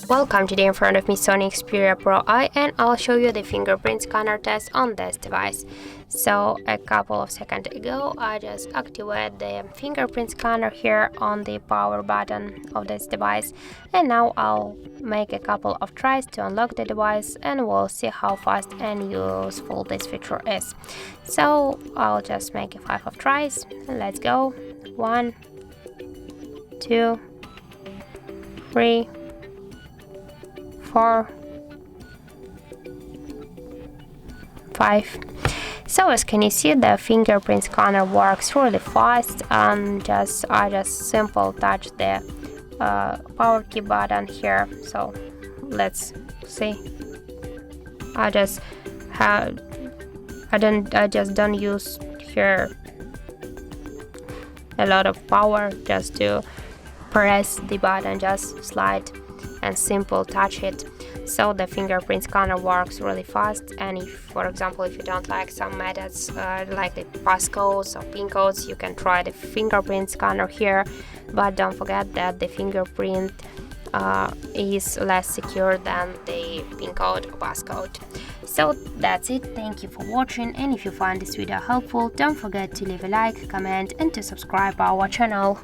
Welcome, today in front of me Sony Xperia Pro I, and I'll show you the fingerprint scanner test on this device. So a couple of seconds ago I just activated the fingerprint scanner here on the power button of this device, and now I'll make a couple of tries to unlock the device and we'll see how fast and useful this feature is. So I'll just make 5 of tries. Let's go. 1, 2, 3, 4, 5. So as can you see, the fingerprint scanner works really fast, and I just simple touch the power key button here. So let's see. I just don't use here a lot of power, just to press the button, just slide and simple touch it. So the fingerprint scanner works really fast, and if, for example, if you don't like some methods like the passcodes or pin codes, you can try the fingerprint scanner here, but don't forget that the fingerprint is less secure than the pin code or passcode. So that's it. Thank you for watching, and if you find this video helpful, don't forget to leave a like, comment and to subscribe our channel.